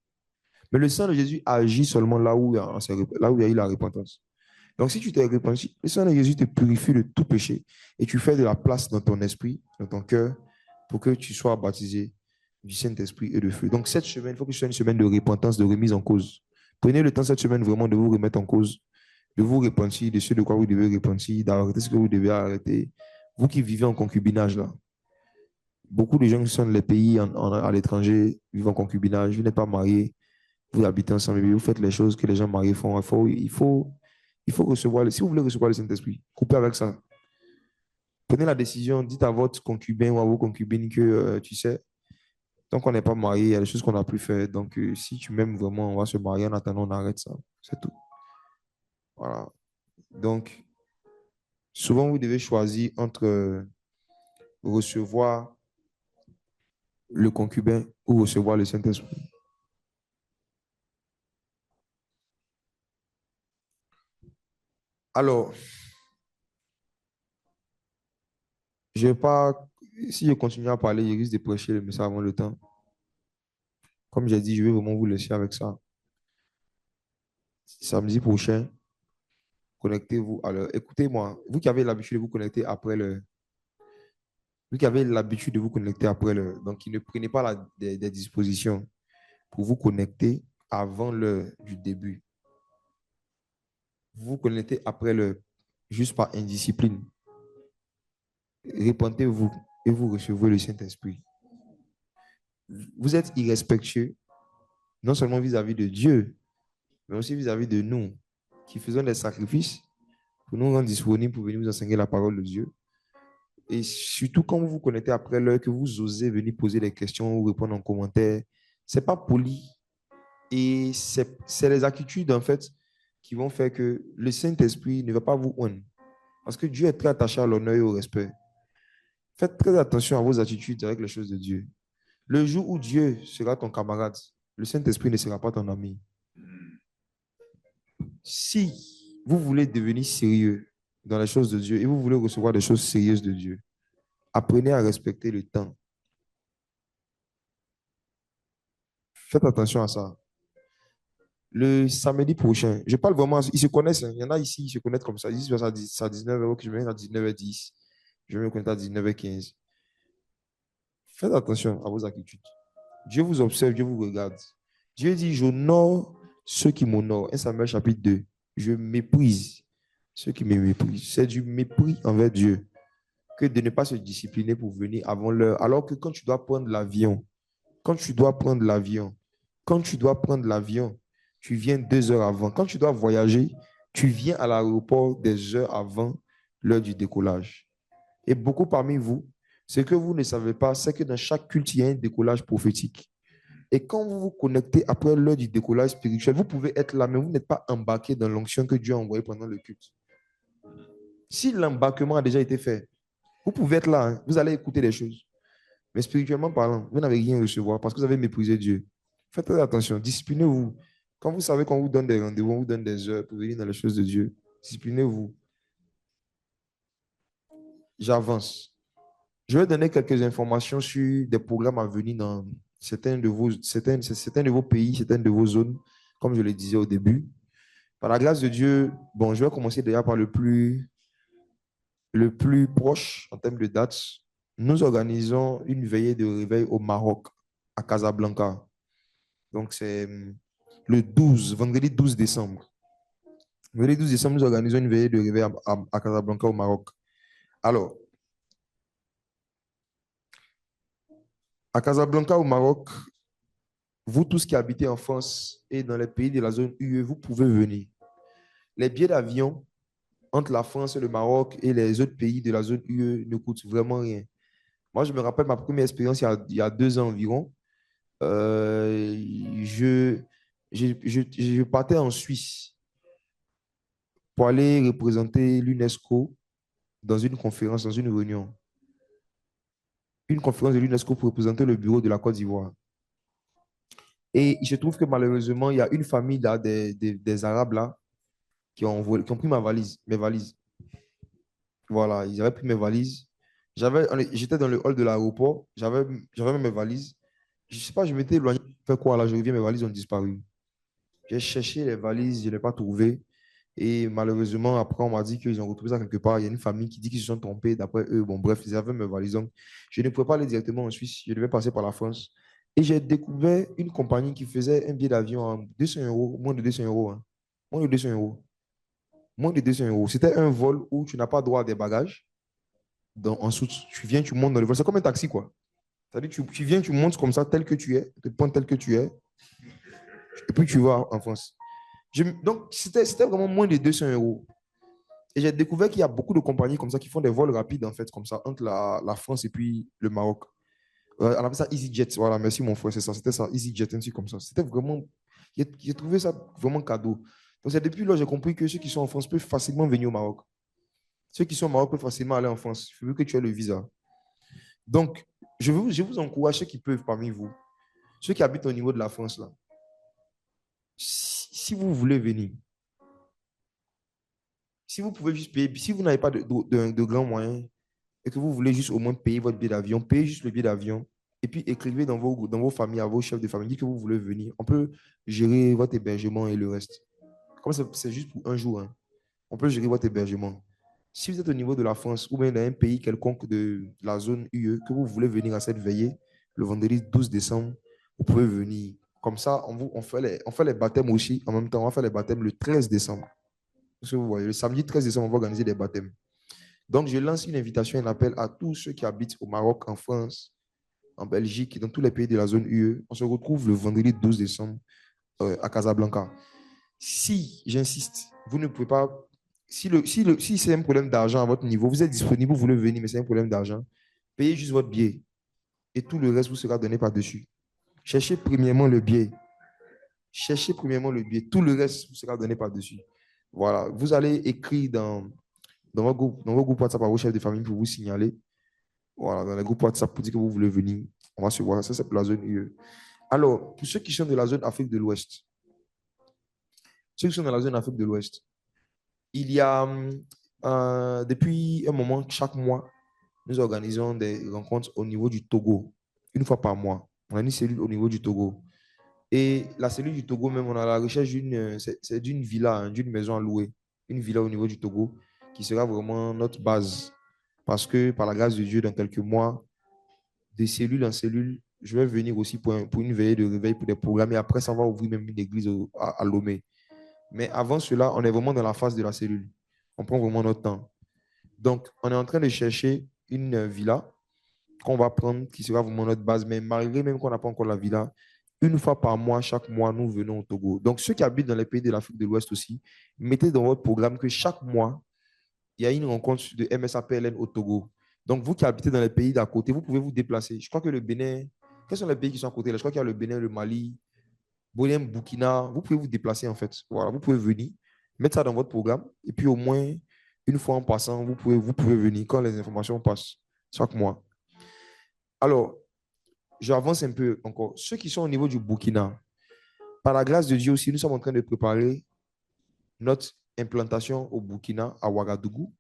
[SPEAKER 1] Mais le sang de Jésus agit seulement là où il y a eu la repentance. Donc, si tu t'es repenti, le sang de Jésus te purifie de tout péché et tu fais de la place dans ton esprit, dans ton cœur, pour que tu sois baptisé du Saint-Esprit et de feu. Donc, cette semaine, il faut que ce soit une semaine de repentance, de remise en cause. Prenez le temps cette semaine vraiment de vous remettre en cause, de vous repentir de ce de quoi vous devez repentir, d'arrêter ce que vous devez arrêter. Vous qui vivez en concubinage là, beaucoup de gens qui sont dans les pays à l'étranger vivent en concubinage, vous n'êtes pas mariés, vous habitez ensemble, vous faites les choses que les gens mariés font. Il faut recevoir, si vous voulez recevoir le Saint-Esprit, coupez avec ça. Prenez la décision, dites à votre concubin ou à vos concubines que, tu sais, tant qu'on n'est pas marié, il y a des choses qu'on n'a plus fait. Donc, si tu m'aimes vraiment, on va se marier. En attendant, on arrête ça. C'est tout. Voilà. Donc, souvent, vous devez choisir entre recevoir le concubin ou recevoir le Saint-Esprit. Alors, je vais pas, si je continue à parler, je risque de prêcher le message avant le temps. Comme j'ai dit, je vais vraiment vous laisser avec ça. Samedi prochain, connectez-vous. Alors, écoutez-moi, vous qui avez l'habitude de vous connecter après le, vous qui avez l'habitude de vous connecter après le, donc ne prenez pas des dispositions pour vous connecter avant l'heure du début. Vous vous connectez après le, juste par indiscipline. Répentez-vous et vous recevez le Saint-Esprit. Vous êtes irrespectueux, non seulement vis-à-vis de Dieu, mais aussi vis-à-vis de nous, qui faisons des sacrifices pour nous rendre disponibles pour venir vous enseigner la parole de Dieu. Et surtout quand vous vous connectez après l'heure, que vous osez venir poser des questions ou répondre en commentaire, c'est pas poli. Et c'est les attitudes, en fait, qui vont faire que le Saint-Esprit ne va pas vous honner. Parce que Dieu est très attaché à l'honneur et au respect. Faites très attention à vos attitudes avec les choses de Dieu. Le jour où Dieu sera ton camarade, le Saint-Esprit ne sera pas ton ami. Si vous voulez devenir sérieux dans les choses de Dieu et vous voulez recevoir des choses sérieuses de Dieu, apprenez à respecter le temps. Faites attention à ça. Le samedi prochain, je parle vraiment, ils se connaissent, hein. Il y en a ici, ils se connaissent comme ça. Ils disent ça à 19h, que je me mets à 19h10, je vais me connecter à 19h15. Faites attention à vos attitudes. Dieu vous observe, Dieu vous regarde. Dieu dit, j'honore ceux qui m'honorent. 1 Samuel chapitre 2. Je méprise ceux qui me méprisent. C'est du mépris envers Dieu que de ne pas se discipliner pour venir avant l'heure. Alors que quand tu dois prendre l'avion, quand tu dois prendre l'avion, quand tu dois prendre l'avion, tu viens 2 heures avant. Quand tu dois voyager, tu viens à l'aéroport des heures avant l'heure du décollage. Et beaucoup parmi vous, ce que vous ne savez pas, c'est que dans chaque culte, il y a un décollage prophétique. Et quand vous vous connectez après l'heure du décollage spirituel, vous pouvez être là, mais vous n'êtes pas embarqué dans l'onction que Dieu a envoyée pendant le culte. Si l'embarquement a déjà été fait, vous pouvez être là, hein, vous allez écouter des choses. Mais spirituellement parlant, vous n'avez rien à recevoir parce que vous avez méprisé Dieu. Faites très attention, disciplinez-vous. Quand vous savez qu'on vous donne des rendez-vous, on vous donne des heures pour venir dans les choses de Dieu, disciplinez-vous. J'avance. Je vais donner quelques informations sur des programmes à venir dans certains de vos pays, certaines de vos zones, comme je le disais au début. Par la grâce de Dieu, bon, je vais commencer déjà par le plus proche en termes de dates. Nous organisons une veillée de réveil au Maroc, à Casablanca. Donc, c'est vendredi 12 décembre. Vendredi 12 décembre, nous organisons une veillée de réveil à Casablanca, au Maroc. Alors, à Casablanca, au Maroc, vous tous qui habitez en France et dans les pays de la zone UE, vous pouvez venir. Les billets d'avion entre la France et le Maroc et les autres pays de la zone UE ne coûtent vraiment rien. Moi, je me rappelle ma première expérience il y a 2 ans environ. Euh, je, je partais en Suisse pour aller représenter l'UNESCO dans une conférence, dans une réunion. Une conférence de l'UNESCO pour représenter le bureau de la Côte d'Ivoire. Et il se trouve que malheureusement, il y a une famille là, des Arabes là, qui ont pris mes valises. Voilà, ils avaient pris mes valises. J'étais dans le hall de l'aéroport, j'avais mes valises. Je ne sais pas, je m'étais éloigné, fait quoi là, je reviens, mes valises ont disparu. J'ai cherché les valises, je ne l'ai pas trouvé. Et malheureusement, après, on m'a dit qu'ils ont retrouvé ça quelque part. Il y a une famille qui dit qu'ils se sont trompés d'après eux. Bon, bref, ils avaient mes valises. Donc, je ne pouvais pas aller directement en Suisse. Je devais passer par la France. Et j'ai découvert une compagnie qui faisait un billet d'avion à 200 euros, moins de 200 euros, hein. Moins de 200 euros. Moins de 200 euros. C'était un vol où tu n'as pas droit à des bagages. Donc, ensuite, tu viens, tu montes dans le vol. C'est comme un taxi, quoi. C'est-à-dire, tu viens, tu montes comme ça, tel que tu es, tu te pointes tel que tu es, et puis tu vas en France. Donc, c'était vraiment moins de 200 euros. Et j'ai découvert qu'il y a beaucoup de compagnies comme ça qui font des vols rapides, en fait, comme ça, entre la France et puis le Maroc. On appelle ça EasyJet. Voilà, merci mon frère, c'est ça. C'était ça, EasyJet, ainsi comme ça. C'était vraiment. J'ai trouvé ça vraiment cadeau. Donc, c'est depuis là que j'ai compris que ceux qui sont en France peuvent facilement venir au Maroc. Ceux qui sont au Maroc peuvent facilement aller en France. Il faut que tu aies le visa. Donc, je vous encourage, ceux qui peuvent parmi vous, ceux qui habitent au niveau de la France, là, si vous voulez venir, Si vous pouvez juste payer, si vous n'avez pas de grands moyens et que vous voulez juste au moins payer votre billet d'avion, payez juste le billet d'avion et puis écrivez dans vos familles, à vos chefs de famille, dites que vous voulez venir. On peut gérer votre hébergement et le reste. Comme c'est juste pour un jour, hein, on peut gérer votre hébergement. Si vous êtes au niveau de la France ou bien dans un pays quelconque de la zone UE, que vous voulez venir à cette veillée, le vendredi 12 décembre, vous pouvez venir. Comme ça, on fait les baptêmes aussi. En même temps, on va faire les baptêmes le 13 décembre. Parce que vous voyez, le samedi 13 décembre, on va organiser des baptêmes. Donc, je lance une invitation, un appel à tous ceux qui habitent au Maroc, en France, en Belgique et dans tous les pays de la zone UE. On se retrouve le vendredi 12 décembre à Casablanca. Si, j'insiste, vous ne pouvez pas. Si c'est un problème d'argent à votre niveau, vous êtes disponible, vous voulez venir, mais c'est un problème d'argent, payez juste votre billet et tout le reste vous sera donné par-dessus. Cherchez premièrement le billet. Cherchez premièrement le billet. Tout le reste vous sera donné par-dessus. Voilà. Vous allez écrire dans vos groupes WhatsApp à vos chefs de famille pour vous signaler. Voilà, dans les groupes WhatsApp pour dire que vous voulez venir. On va se voir. Ça, c'est pour la zone UE. Alors, pour ceux qui sont de la zone Afrique de l'Ouest, ceux qui sont dans la zone Afrique de l'Ouest, il y a, depuis un moment, chaque mois, nous organisons des rencontres au niveau du Togo, une fois par mois. On a une cellule au niveau du Togo. Et la cellule du Togo, même, on a la recherche c'est d'une villa, hein, d'une maison à louer, une villa au niveau du Togo, qui sera vraiment notre base. Parce que, par la grâce de Dieu, dans quelques mois, de cellule en cellule, je vais venir aussi pour une veillée de réveil, pour des programmes. Et après, ça va ouvrir même une église à Lomé. Mais avant cela, on est vraiment dans la phase de la cellule. On prend vraiment notre temps. Donc, on est en train de chercher une villa qu'on va prendre, qui sera vraiment notre base. Mais malgré même qu'on n'a pas encore la villa, une fois par mois, chaque mois, nous venons au Togo. Donc, ceux qui habitent dans les pays de l'Afrique de l'Ouest aussi, mettez dans votre programme que chaque mois, il y a une rencontre de MSAPLN au Togo. Donc, vous qui habitez dans les pays d'à côté, vous pouvez vous déplacer. Je crois que le Bénin, quels sont les pays qui sont à côté là? Je crois qu'il y a le Bénin, le Mali, Burkina. Vous pouvez vous déplacer en fait. Voilà, vous pouvez venir, mettre ça dans votre programme. Et puis, au moins, une fois en passant, vous pouvez venir quand les informations passent, chaque mois. Alors, j'avance un peu encore. Ceux qui sont au niveau du Burkina, par la grâce de Dieu aussi, nous sommes en train de préparer notre implantation au Burkina, à Ouagadougou,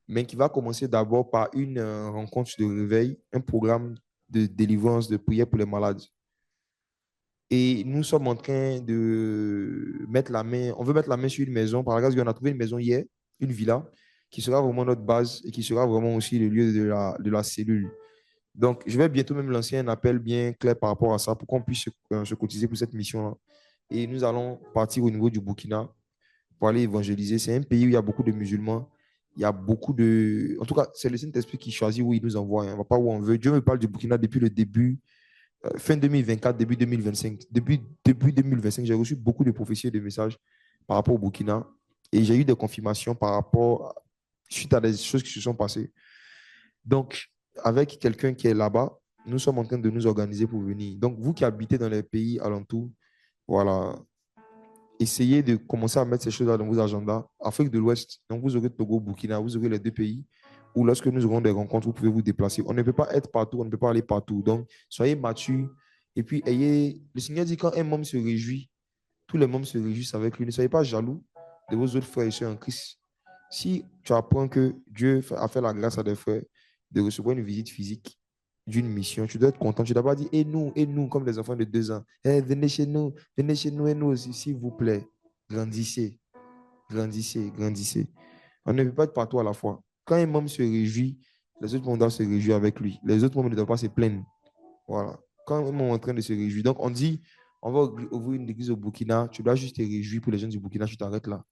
[SPEAKER 1] mais qui va commencer d'abord par une rencontre de réveil, un programme de délivrance, de prière pour les malades. Et nous sommes en train de mettre la main, on veut mettre la main sur une maison. Par exemple, on a trouvé une maison hier, une villa, qui sera vraiment notre base et qui sera vraiment aussi le lieu de la cellule. Donc, je vais bientôt même lancer un appel bien clair par rapport à ça pour qu'on puisse se cotiser pour cette mission-là. Et nous allons partir au niveau du Burkina pour aller évangéliser. C'est un pays où il y a beaucoup de musulmans. Il y a beaucoup de... En tout cas, c'est le Saint-Esprit qui choisit où il nous envoie, hein. On ne va pas où on veut. Dieu me parle du Burkina depuis le début, fin 2024, début 2025. Depuis 2025, j'ai reçu beaucoup de prophéties et de messages par rapport au Burkina. Et j'ai eu des confirmations suite à des choses qui se sont passées. Donc, avec quelqu'un qui est là-bas, nous sommes en train de nous organiser pour venir. Donc, vous qui habitez dans les pays alentours, voilà, essayez de commencer à mettre ces choses-là dans vos agendas. Afrique de l'Ouest, donc vous aurez Togo, Burkina, vous aurez les deux pays où lorsque nous aurons des rencontres, vous pouvez vous déplacer. On ne peut pas être partout, on ne peut pas aller partout. Donc, soyez matures et puis ayez... Le Seigneur dit quand un homme se réjouit, tous les membres se réjouissent avec lui. Ne soyez pas jaloux de vos autres frères et sœurs en Christ. Si tu apprends que Dieu a fait la grâce à des frères de recevoir une visite physique d'une mission, tu dois être content. Tu dois pas dire, et nous, comme les enfants de 2 ans. Eh, venez chez nous et nous aussi, s'il vous plaît. Grandissez, grandissez, grandissez. On ne peut pas être partout à la fois. Quand un membre se réjouit, les autres membres doivent se réjouir avec lui. Les autres membres ne doivent pas se plaindre. Voilà. Quand un membre est en train de se réjouir, donc on dit, on va ouvrir une église au Burkina, tu dois juste te réjouir pour les gens du Burkina, tu t'arrêtes là.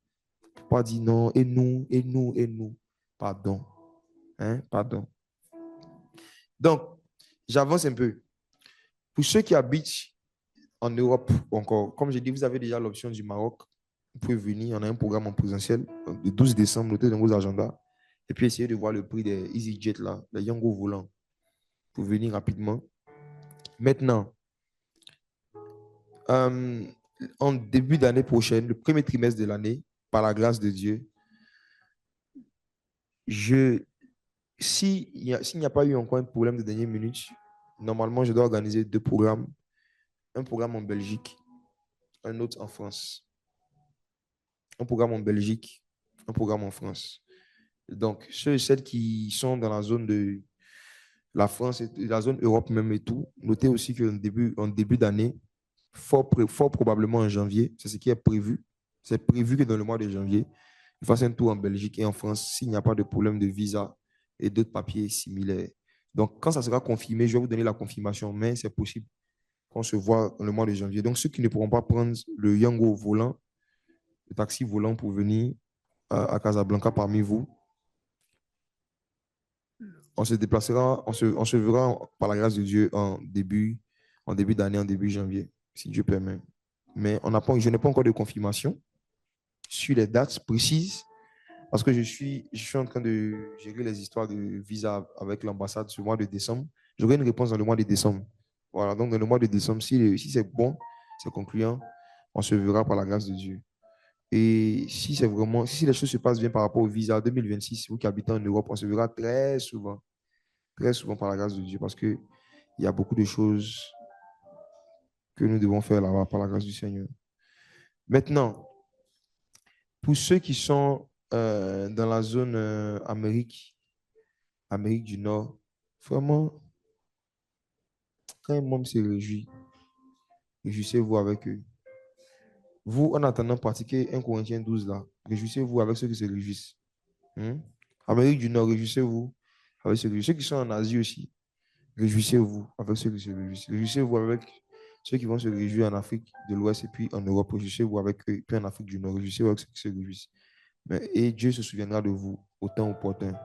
[SPEAKER 1] Pas dire non, et nous, et nous, et nous. Pardon. Hein? Pardon. Donc, j'avance un peu. Pour ceux qui habitent en Europe encore, comme j'ai dit, vous avez déjà l'option du Maroc. Vous pouvez venir, on a un programme en présentiel le 12 décembre, notez dans vos agendas. Et puis, essayez de voir le prix des EasyJet, là, les Yango volants, pour venir rapidement. Maintenant, en début d'année prochaine, le premier trimestre de l'année, par la grâce de Dieu, s'il n'y a pas eu encore un problème de dernière minute, normalement, je dois organiser 2 programmes. Un programme en Belgique, un autre en France. Un programme en Belgique Un programme en France. Donc, ceux et celles qui sont dans la zone de la France et la zone Europe même et tout, notez aussi en début d'année, fort probablement en janvier, c'est ce qui est prévu. C'est prévu que dans le mois de janvier, il fasse un tour en Belgique et en France s'il n'y a pas de problème de visa et d'autres papiers similaires. Donc, quand ça sera confirmé, je vais vous donner la confirmation, mais c'est possible qu'on se voit dans le mois de janvier. Donc, ceux qui ne pourront pas prendre le Yango volant, le taxi volant pour venir à Casablanca parmi vous, on se déplacera, on se verra par la grâce de Dieu en début d'année, en début janvier, si Dieu permet. Mais je n'ai pas encore de confirmation sur les dates précises parce que je suis en train de gérer les histoires de visa avec l'ambassade ce mois de décembre. J'aurai une réponse dans le mois de décembre. Voilà, donc dans le mois de décembre, si c'est bon, c'est concluant, on se verra par la grâce de Dieu. Et si les choses se passent bien par rapport au visa 2026, vous qui habitez en Europe, on se verra très souvent par la grâce de Dieu, parce qu'il y a beaucoup de choses que nous devons faire là-bas par la grâce du Seigneur. Maintenant, pour ceux qui sont dans la zone Amérique du Nord, vraiment, quand un homme se réjouit, réjouissez-vous avec eux. Vous, en attendant, pratiquez 1 Corinthiens 12 là. Réjouissez-vous avec ceux qui se réjouissent. Amérique du Nord, réjouissez-vous avec ceux qui se réjouissent. Ceux qui sont en Asie aussi, réjouissez-vous avec ceux qui se réjouissent. Réjouissez-vous avec ceux qui vont se réjouir en Afrique de l'Ouest et puis en Europe. Réjouissez-vous avec eux, puis en Afrique du Nord. Réjouissez-vous avec ceux qui se réjouissent. Et Dieu se souviendra de vous au temps opportun.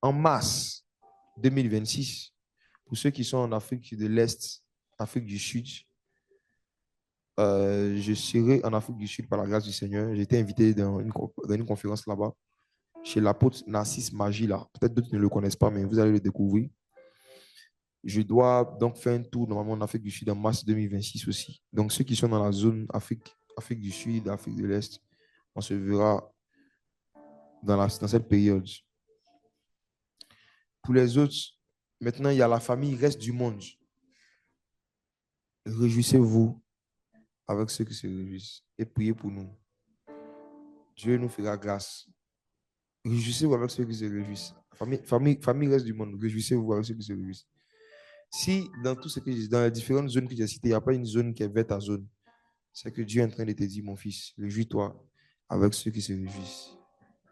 [SPEAKER 1] En mars 2026, pour ceux qui sont en Afrique de l'Est, Afrique du Sud, je serai en Afrique du Sud par la grâce du Seigneur. J'ai été invité dans une conférence là-bas, chez l'apôtre Narcisse Magie là. Peut-être d'autres ne le connaissent pas, mais vous allez le découvrir. Je dois donc faire un tour normalement en Afrique du Sud en mars 2026 aussi. Donc ceux qui sont dans la zone Afrique du Sud, Afrique de l'Est, on se verra dans cette période. Pour les autres, maintenant il y a la famille reste du monde. Réjouissez-vous avec ceux qui se réjouissent et priez pour nous. Dieu nous fera grâce. Réjouissez-vous avec ceux qui se réjouissent. Famille reste du monde. Réjouissez-vous avec ceux qui se réjouissent. Si dans tout ce que dans les différentes zones que j'ai citées, il n'y a pas une zone qui est verte à zone, c'est que Dieu est en train de te dire, mon fils, réjouis-toi avec ceux qui se réjouissent.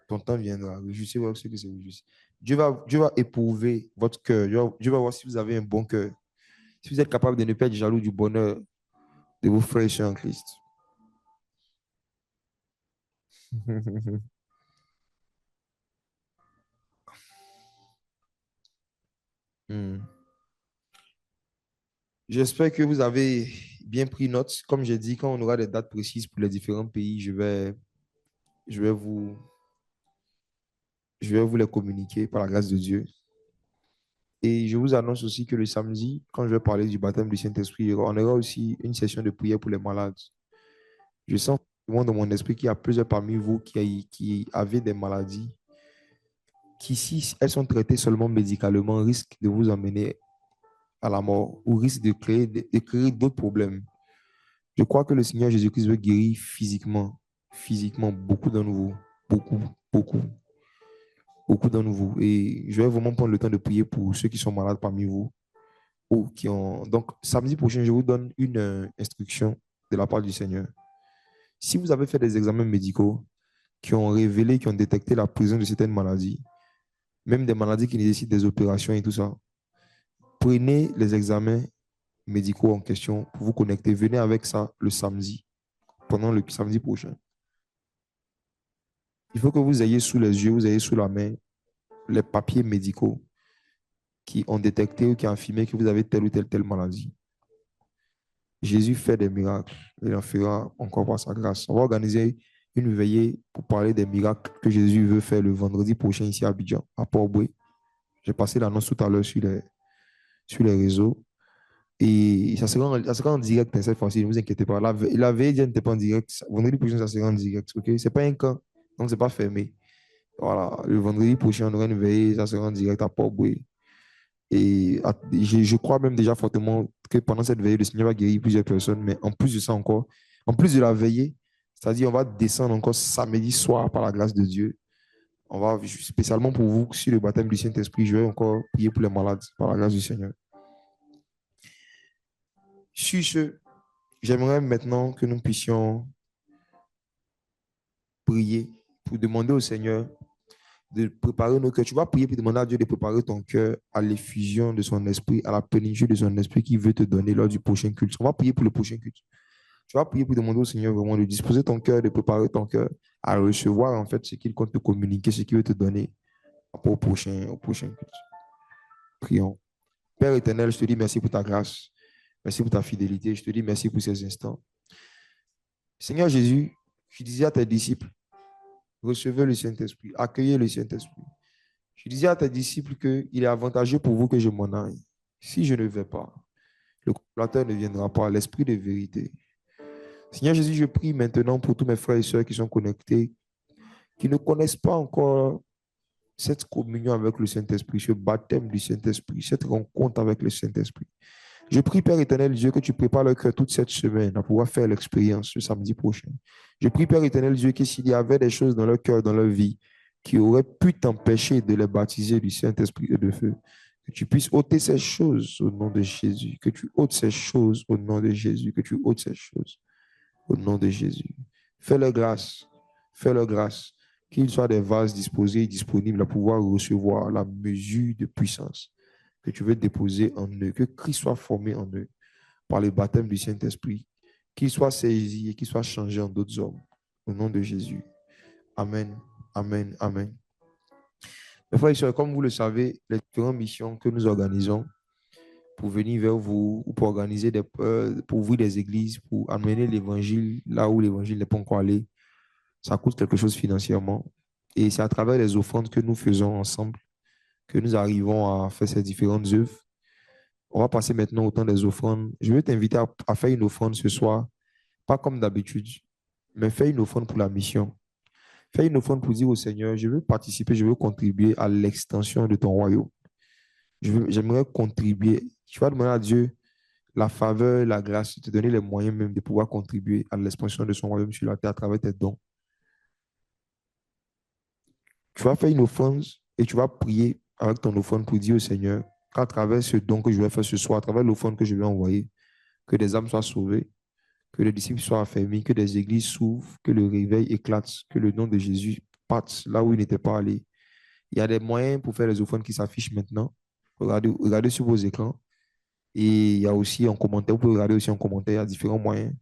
[SPEAKER 1] Ton temps viendra. Réjouissez-vous avec ceux qui se réjouissent. Dieu va éprouver votre cœur. Dieu va voir si vous avez un bon cœur. Si vous êtes capable de ne pas être jaloux du bonheur de vos frères et sœurs en Christ. Hmm. J'espère que vous avez bien pris note. Comme j'ai dit, quand on aura des dates précises pour les différents pays, je vais vous, je vais vous les communiquer par la grâce de Dieu. Et je vous annonce aussi que le samedi, quand je vais parler du baptême du Saint-Esprit, on aura aussi une session de prière pour les malades. Je sens dans mon esprit qu'il y a plusieurs parmi vous qui avaient des maladies qui, si elles sont traitées seulement médicalement, risquent de vous emmener à la mort ou risquent de créer d'autres problèmes. Je crois que le Seigneur Jésus-Christ veut guérir physiquement beaucoup d'entre vous. Beaucoup, beaucoup, beaucoup d'entre vous. Et je vais vraiment prendre le temps de prier pour ceux qui sont malades parmi vous. Ou qui ont... Donc, samedi prochain, je vous donne une instruction de la part du Seigneur. Si vous avez fait des examens médicaux qui ont révélé, qui ont détecté la présence de certaines maladies, même des maladies qui nécessitent des opérations et tout ça, prenez les examens médicaux en question pour vous connecter. Venez avec ça le samedi, pendant le samedi prochain. Il faut que vous ayez sous les yeux, vous ayez sous la main les papiers médicaux qui ont détecté ou qui ont affirmé que vous avez telle ou telle maladie. Jésus fait des miracles et il en fera encore par sa grâce. On va organiser une veillée pour parler des miracles que Jésus veut faire le vendredi prochain ici à Abidjan, à Port-Boué. J'ai passé l'annonce tout à l'heure sur les réseaux. Et ça sera en direct cette fois-ci, ne vous inquiétez pas. La veille n'était pas en direct. Vendredi prochain, ça sera en direct. Ce n'est pas un camp, donc ce n'est pas fermé. Voilà, le vendredi prochain, on aura une veillée, ça sera en direct à Port-Boué. Et je crois même déjà fortement que pendant cette veillée, le Seigneur va guérir plusieurs personnes. Mais en plus de ça encore, en plus de la veillée, C'est-à-dire, on va descendre encore samedi soir par la grâce de Dieu. On va, spécialement pour vous, sur le baptême du Saint-Esprit, je vais encore prier pour les malades par la grâce du Seigneur. Sur ce, j'aimerais maintenant que nous puissions prier pour demander au Seigneur de préparer nos cœurs. Tu vas prier pour demander à Dieu de préparer ton cœur à l'effusion de son esprit, à la plénitude de son esprit qu'il veut te donner lors du prochain culte. On va prier pour le prochain culte. Tu vas prier pour demander au Seigneur vraiment de disposer ton cœur, de préparer ton cœur à recevoir en fait ce qu'il compte te communiquer, ce qu'il veut te donner au prochain culte. Prions. Père éternel, je te dis merci pour ta grâce. Merci pour ta fidélité. Je te dis merci pour ces instants. Seigneur Jésus, je disais à tes disciples, recevez le Saint-Esprit, accueillez le Saint-Esprit. Je disais à tes disciples qu'il est avantageux pour vous que je m'en aille. Si je ne vais pas, le consolateur ne viendra pas, l'Esprit de vérité. Seigneur Jésus, je prie maintenant pour tous mes frères et sœurs qui sont connectés, qui ne connaissent pas encore cette communion avec le Saint-Esprit, ce baptême du Saint-Esprit, cette rencontre avec le Saint-Esprit. Je prie, Père éternel Dieu, que tu prépares leur cœur toute cette semaine à pouvoir faire l'expérience ce samedi prochain. Je prie, Père éternel Dieu, que s'il y avait des choses dans leur cœur, dans leur vie, qui auraient pu t'empêcher de les baptiser du Saint-Esprit et de feu, que tu puisses ôter ces choses au nom de Jésus, que tu ôtes ces choses au nom de Jésus, que tu ôtes ces choses au nom de Jésus. Fais-leur grâce, qu'ils soient des vases disposés et disponibles à pouvoir recevoir la mesure de puissance que tu veux déposer en eux, que Christ soit formé en eux par le baptême du Saint-Esprit, qu'ils soient saisis et qu'ils soient changés en d'autres hommes. Au nom de Jésus. Amen, amen, amen. Mes frères et sœurs, comme vous le savez, les différentes missions que nous organisons pour venir vers vous, ou pour organiser pour ouvrir des églises, pour amener l'évangile là où l'évangile n'est pas encore allé, ça coûte quelque chose financièrement. Et c'est à travers les offrandes que nous faisons ensemble que nous arrivons à faire ces différentes œuvres. On va passer maintenant au temps des offrandes. Je vais t'inviter à faire une offrande ce soir, pas comme d'habitude, mais fais une offrande pour la mission. Fais une offrande pour dire au Seigneur, je veux participer, je veux contribuer à l'extension de ton royaume. J'aimerais contribuer. Tu vas demander à Dieu la faveur, la grâce, de te donner les moyens même de pouvoir contribuer à l'expansion de son royaume sur la terre à travers tes dons. Tu vas faire une offrande et tu vas prier avec ton offrande pour dire au Seigneur qu'à travers ce don que je vais faire ce soir, à travers l'offrande que je vais envoyer, que des âmes soient sauvées, que les disciples soient affermis, que des églises s'ouvrent, que le réveil éclate, que le nom de Jésus parte là où il n'était pas allé. Il y a des moyens pour faire les offrandes qui s'affichent maintenant. Regardez sur vos écrans. Et il y a aussi un commentaire. Vous pouvez regarder aussi en commentaire. Il y a différents moyens.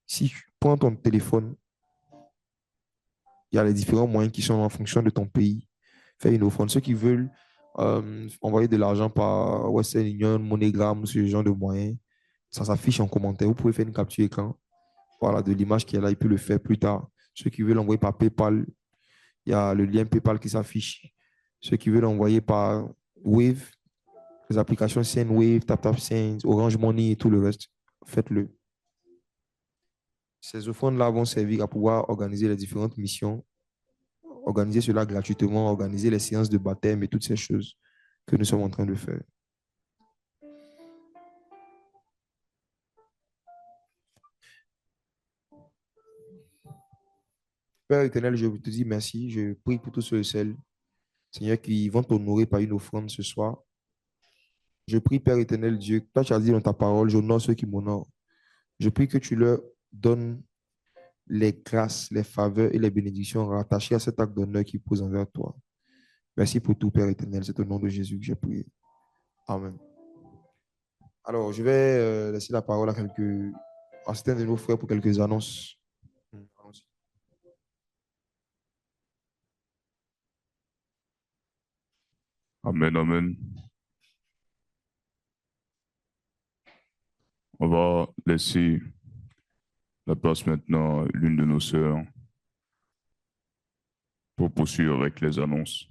[SPEAKER 1] Si tu prends ton téléphone, il y a les différents moyens qui sont en fonction de ton pays. Fais une offrande. Ceux qui veulent envoyer de l'argent par Western Union, MoneyGram, ce genre de moyens, ça s'affiche en commentaire. Vous pouvez faire une capture écran, voilà, de l'image qui est là, il peut le faire plus tard. Ceux qui veulent envoyer par PayPal, il y a le lien PayPal qui s'affiche. Ceux qui veulent envoyer par Wave, les applications SendWave, TapTapSend, Orange Money et tout le reste, faites-le. Ces offrandes-là vont servir à pouvoir organiser les différentes missions, organiser cela gratuitement, organiser les séances de baptême et toutes ces choses que nous sommes en train de faire. Père éternel, je te dis merci. Je prie pour tous ceux et celles, Seigneur, qui vont t'honorer par une offrande ce soir. Je prie, Père éternel Dieu, toi tu as dit dans ta parole, j'honore ceux qui m'honorent. Je prie que tu leur donnes les grâces, les faveurs et les bénédictions rattachées à cet acte d'honneur qu'ils posent envers toi. Merci pour tout, Père éternel. C'est au nom de Jésus que j'ai prié. Amen. Alors, je vais laisser la parole à certains de nos frères pour quelques annonces.
[SPEAKER 2] Amen, amen. On va laisser la place maintenant à l'une de nos sœurs pour poursuivre avec les annonces.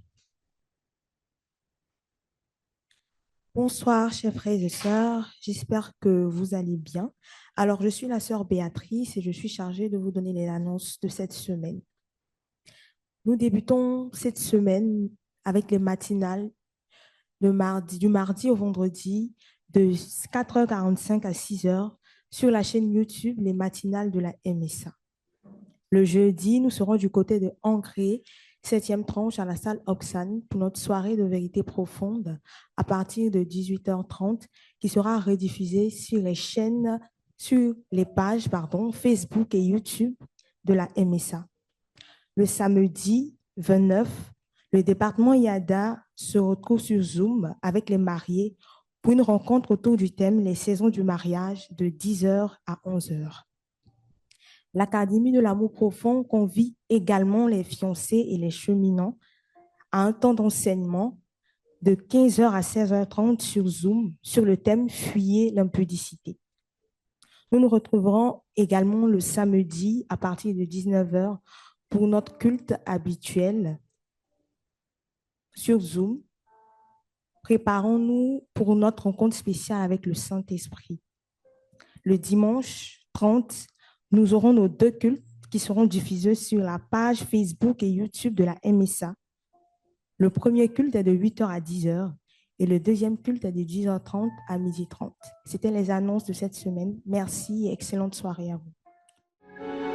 [SPEAKER 3] Bonsoir, chers frères et sœurs. J'espère que vous allez bien. Alors, je suis la sœur Béatrice et je suis chargée de vous donner les annonces de cette semaine. Nous débutons cette semaine avec les matinales du mardi au vendredi de 4h45 à 6h sur la chaîne YouTube Les Matinales de la MSA. Le jeudi, nous serons du côté de Angers, 7e tranche à la salle Oxane pour notre soirée de vérité profonde à partir de 18h30 qui sera rediffusée sur les chaînes, sur les pages, Facebook et YouTube de la MSA. Le samedi 29, le département IADA se retrouve sur Zoom avec les mariés pour une rencontre autour du thème Les saisons du mariage de 10h à 11h. L'Académie de l'amour profond convie également les fiancés et les cheminants à un temps d'enseignement de 15h à 16h30 sur Zoom sur le thème Fuyez l'impudicité. Nous nous retrouverons également le samedi à partir de 19h pour notre culte habituel sur Zoom. Préparons-nous pour notre rencontre spéciale avec le Saint-Esprit. Le dimanche 30, nous aurons nos 2 cultes qui seront diffusés sur la page Facebook et YouTube de la MSA. Le premier culte est de 8h à 10h et le deuxième culte est de 10h30 à 12h30. C'était les annonces de cette semaine. Merci et excellente soirée à vous.